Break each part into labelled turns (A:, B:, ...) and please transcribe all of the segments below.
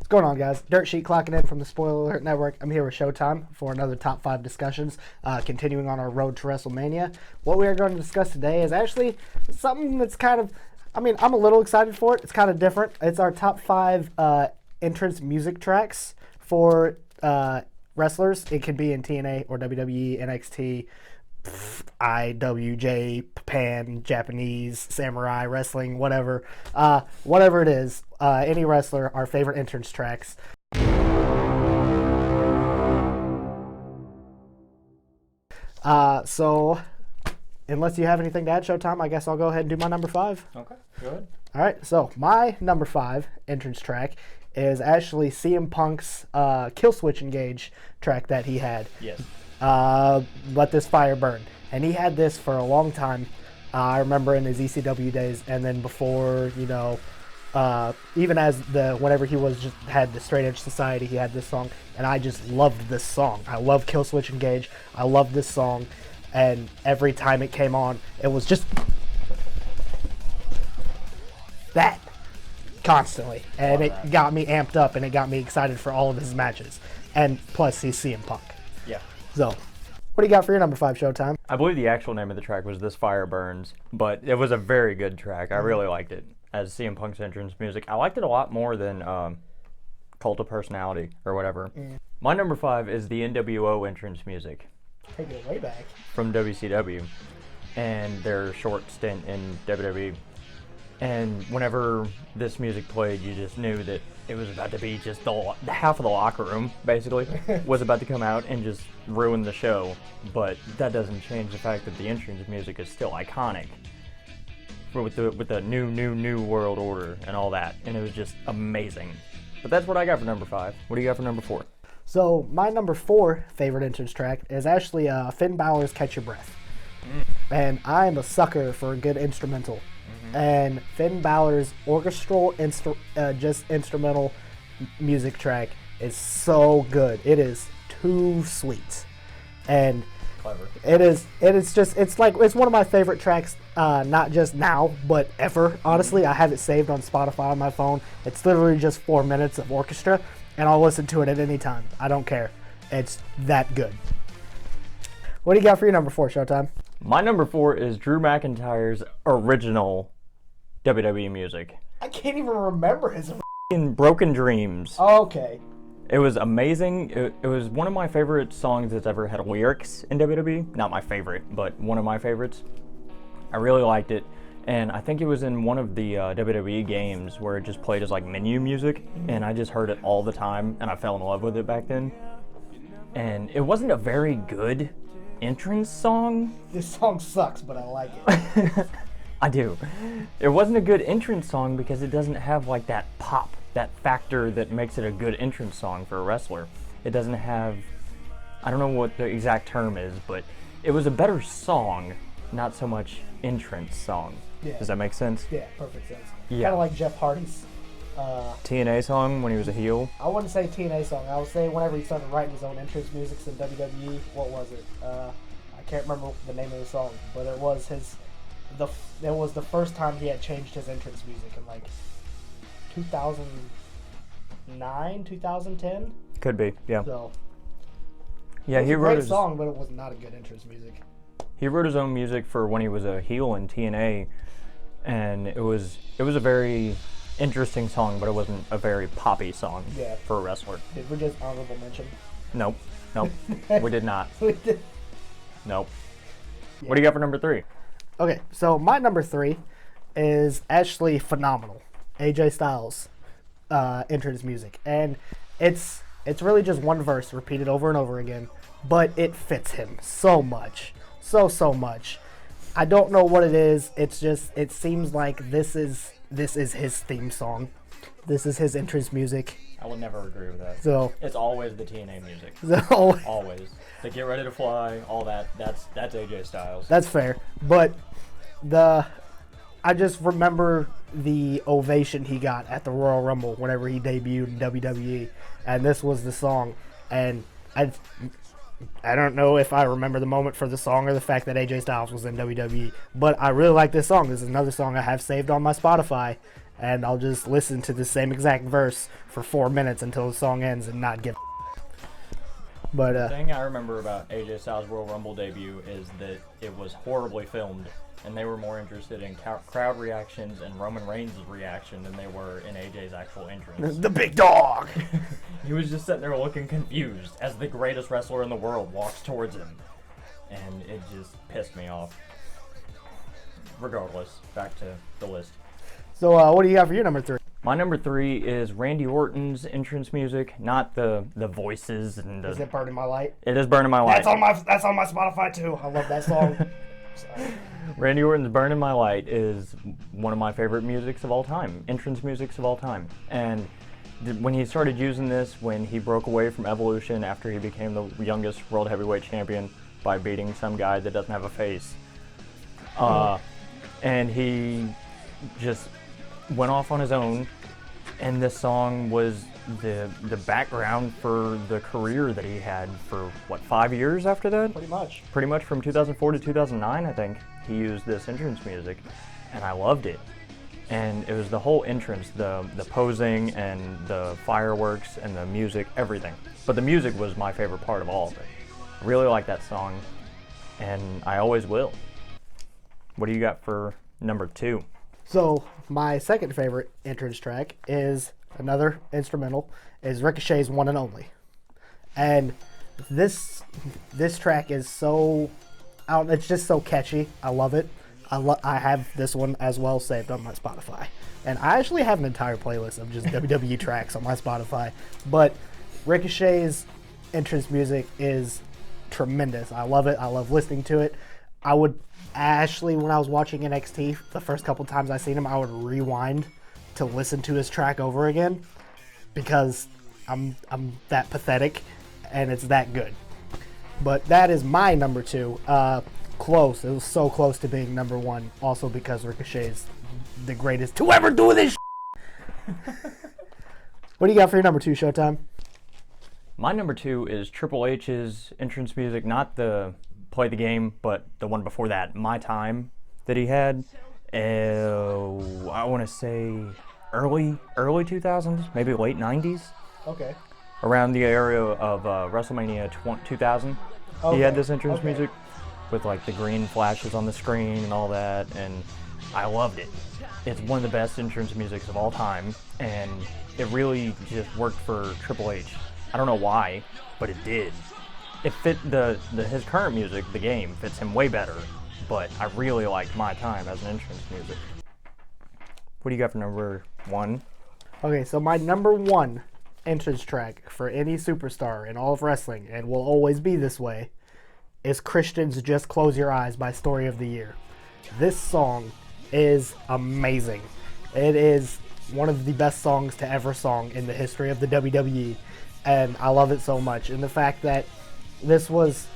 A: What's going on, guys? Dirtsheet clocking in from the Spoiler Alert Network. I'm here with Showtime for another top 5 discussions, continuing on our road to WrestleMania. What we are going to discuss today is actually something that's kind of, I'm a little excited for it. It's kind of different. It's our top 5 entrance music tracks for wrestlers. It could be in TNA or WWE, NXT, IWJ, Japan, Japanese, Samurai, Wrestling, whatever. Whatever it is, any wrestler, our favorite entrance tracks. So, unless you have anything to add, Showtime, I guess I'll go ahead and do my number 5.
B: Okay, go ahead.
A: All right, so my number 5 entrance track is actually CM Punk's Killswitch Engage track that he had.
B: Yes.
A: Let This Fire Burn. And he had this for a long time. I remember in his ECW days, and then before, even as whenever he had the Straight Edge Society, he had this song, and I just loved this song. I love Killswitch Engage. I love this song, and every time it came on, it was just that constantly, and it got me amped up, and it got me excited for all of his matches. And plus, he's CM Punk.
B: Yeah.
A: So, what do you got for your number 5, Showtime?
B: I believe the actual name of the track was This Fire Burns, but it was a very good track. I really liked it as CM Punk's entrance music. I liked it a lot more than Cult of Personality or whatever. My number 5 is the NWO entrance music.
A: Take it way back.
B: From WCW and their short stint in WWE. And whenever this music played, you just knew that it was about to be just the half of the locker room, basically, was about to come out and just ruin the show. But that doesn't change the fact that the entrance music is still iconic. With the new world order and all that. And it was just amazing. But that's what I got for number 5. What do you got for number 4?
A: So my number 4 favorite entrance track is actually Finn Balor's Catch Your Breath. And I am a sucker for a good instrumental. And Finn Balor's orchestral, instrumental music track is so good. It is too sweet, and
B: Clever.
A: It's one of my favorite tracks. Not just now, but ever. Honestly, I have it saved on Spotify on my phone. It's literally just 4 minutes of orchestra, and I'll listen to it at any time. I don't care. It's that good. What do you got for your number 4, Showtime?
B: My number 4 is Drew McIntyre's original WWE music.
A: I can't even remember his
B: In Broken Dreams.
A: Okay.
B: It was amazing. It was one of my favorite songs that's ever had lyrics in WWE. Not my favorite, but one of my favorites. I really liked it. And I think it was in one of the WWE games where it just played as like menu music. And I just heard it all the time, and I fell in love with it back then. And it wasn't a very good entrance song.
A: This song sucks, but I like it.
B: I do. It wasn't a good entrance song because it doesn't have like that pop, that factor that makes it a good entrance song for a wrestler. It doesn't have, I don't know what the exact term is, but it was a better song, not so much entrance song.
A: Yeah.
B: Does that make sense?
A: Yeah, perfect sense.
B: Yeah.
A: Kind of like Jeff Hardy's
B: TNA song when he was a heel.
A: I wouldn't say TNA song. I would say whenever he started writing his own entrance music in WWE. What was it? I can't remember the name of the song, but it was it was the first time he had changed his entrance music in like 2009, 2010.
B: Could be, yeah.
A: So
B: Yeah,
A: he wrote a great song, but it was not a good entrance music.
B: He wrote his own music for when he was a heel in TNA, and it was a very interesting song, but it wasn't a very poppy song for a wrestler.
A: Did we just honorable mention?
B: Nope, we did not.
A: We did.
B: Nope.
A: Yeah.
B: What do you got for number 3?
A: Okay, so my number 3 is actually phenomenal. AJ Styles entrance music, and it's really just one verse repeated over and over again, but it fits him so much, so much. I don't know what it is. It's just, it seems like this is his theme song. This is his entrance music.
B: I will never agree with that.
A: So
B: it's always the TNA music.
A: So,
B: always. The Get Ready to Fly, all that. That's AJ Styles.
A: That's fair, but I just remember the ovation he got at the Royal Rumble whenever he debuted in WWE, and this was the song. And I don't know if I remember the moment for the song or the fact that AJ Styles was in WWE, but I really like this song. This is another song I have saved on my Spotify, and I'll just listen to the same exact verse for 4 minutes until the song ends and not give. But
B: The thing I remember about AJ Styles' Royal Rumble debut is that it was horribly filmed, and they were more interested in crowd reactions and Roman Reigns' reaction than they were in AJ's actual entrance.
A: the big dog.
B: He was just sitting there looking confused as the greatest wrestler in the world walks towards him, and it just pissed me off. Regardless, back to the list.
A: So what do you got for your number 3?
B: My number 3 is Randy Orton's entrance music, not the voices and the.
A: Is it Burning My Light?
B: It is Burning My Light.
A: That's on my Spotify too. I love that song. Sorry.
B: Randy Orton's Burning My Light is one of my favorite musics of all time, entrance musics of all time. And when he started using this, when he broke away from Evolution after he became the youngest World Heavyweight Champion by beating some guy that doesn't have a face, and he just went off on his own, and this song was the background for the career that he had for, 5 years after that?
A: Pretty much.
B: Pretty much from 2004 to 2009, I think, he used this entrance music, and I loved it. And it was the whole entrance, the posing and the fireworks and the music, everything. But the music was my favorite part of all of it. I really like that song, and I always will. What do you got for number 2?
A: So my second favorite entrance track is another instrumental, is Ricochet's One and Only. And this track is so, it's just so catchy. I love it. I have this one as well saved on my Spotify. And I actually have an entire playlist of just WWE tracks on my Spotify. But Ricochet's entrance music is tremendous. I love it. I love listening to it. When I was watching NXT, the first couple times I seen him, I would rewind to listen to his track over again because I'm that pathetic and it's that good. But that is my number 2. Close. It was so close to being number 1, also because Ricochet's the greatest to ever do this. What do you got for your number 2, Showtime?
B: My number 2 is Triple H's entrance music, not the Play the Game, but the one before that, My Time, that he had. I want to say early 2000s, maybe late 90s.
A: Okay.
B: Around the area of WrestleMania 2000, he had this entrance music with like the green flashes on the screen and all that, and I loved it. It's one of the best entrance musics of all time, and it really just worked for Triple H. I don't know why, but it did. It fit his current music, The Game, fits him way better, but I really liked My Time as an entrance music. What do you got for number 1?
A: Okay, so my number 1 entrance track for any superstar in all of wrestling, and will always be this way, is Christian's Just Close Your Eyes by Story of the Year. This song is amazing. It is one of the best songs to ever sung in the history of the WWE, and I love it so much. And the fact that this was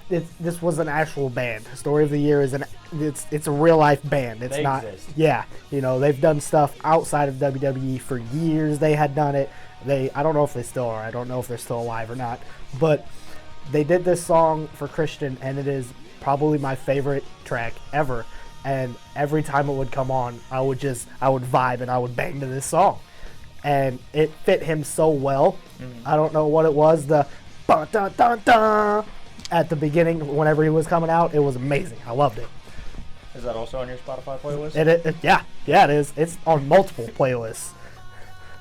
A: an actual band. Story of the Year is it's a real life band. It's
B: they
A: not
B: exist.
A: Yeah, they've done stuff outside of WWE for years. They had done it. I don't know if they still are. I don't know if they're still alive or not. But they did this song for Christian, and it is probably my favorite track ever. And every time it would come on, I would vibe and I would bang to this song. And it fit him so well. I don't know what it was. The dun dun dun dun at the beginning, whenever he was coming out, it was amazing. I loved it.
B: Is that also on your Spotify playlist?
A: Yeah, it is. It's on multiple playlists.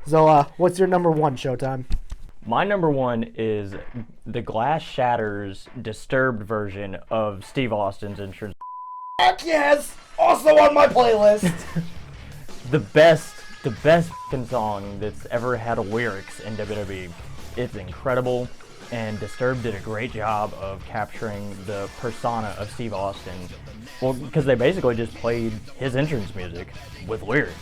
A: So, what's your number 1, Showtime?
B: My number 1 is the Glass Shatters Disturbed version of Steve Austin's entrance.
A: Heck yes! Also on my playlist.
B: the best f***ing song that's ever had lyrics in WWE. It's incredible, and Disturbed did a great job of capturing the persona of Steve Austin. Well, because they basically just played his entrance music with lyrics.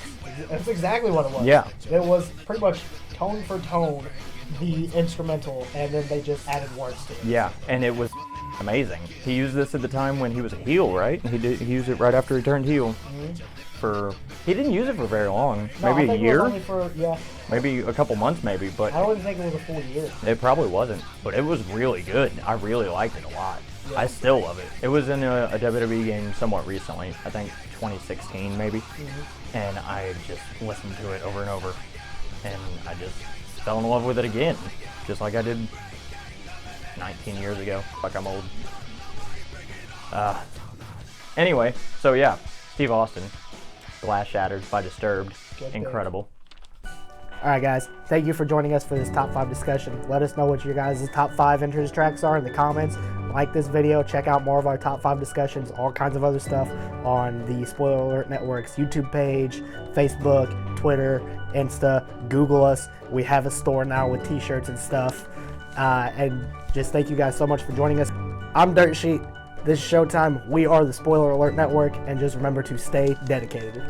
A: That's exactly what it was.
B: Yeah.
A: It was pretty much tone for tone the instrumental, and then they just added words to it.
B: Yeah, and it was amazing. He used this at the time when he was a heel, right? He used it right after he turned heel. He didn't use it for very long.
A: No,
B: maybe
A: I
B: a
A: think
B: year?
A: It was only for,
B: Maybe a couple months, but
A: I don't even think it was a full year.
B: it probably wasn't. But it was really good. I really liked it a lot. I still love it. It was in a WWE game somewhat recently, I think 2016 maybe, and I just listened to it over and over, and I just fell in love with it again, just like I did 19 years ago. Fuck, I'm old. Anyway, so yeah, Steve Austin, Glass Shattered by Disturbed, incredible.
A: All right, guys. Thank you for joining us for this top 5 discussion. Let us know what your guys' top 5 entrance tracks are in the comments. Like this video. Check out more of our top 5 discussions, all kinds of other stuff on the Spoiler Alert Network's YouTube page, Facebook, Twitter, Insta. Google us. We have a store now with t-shirts and stuff. And just thank you guys so much for joining us. I'm Dirtsheet. This is Showtime. We are the Spoiler Alert Network. And just remember to stay dedicated.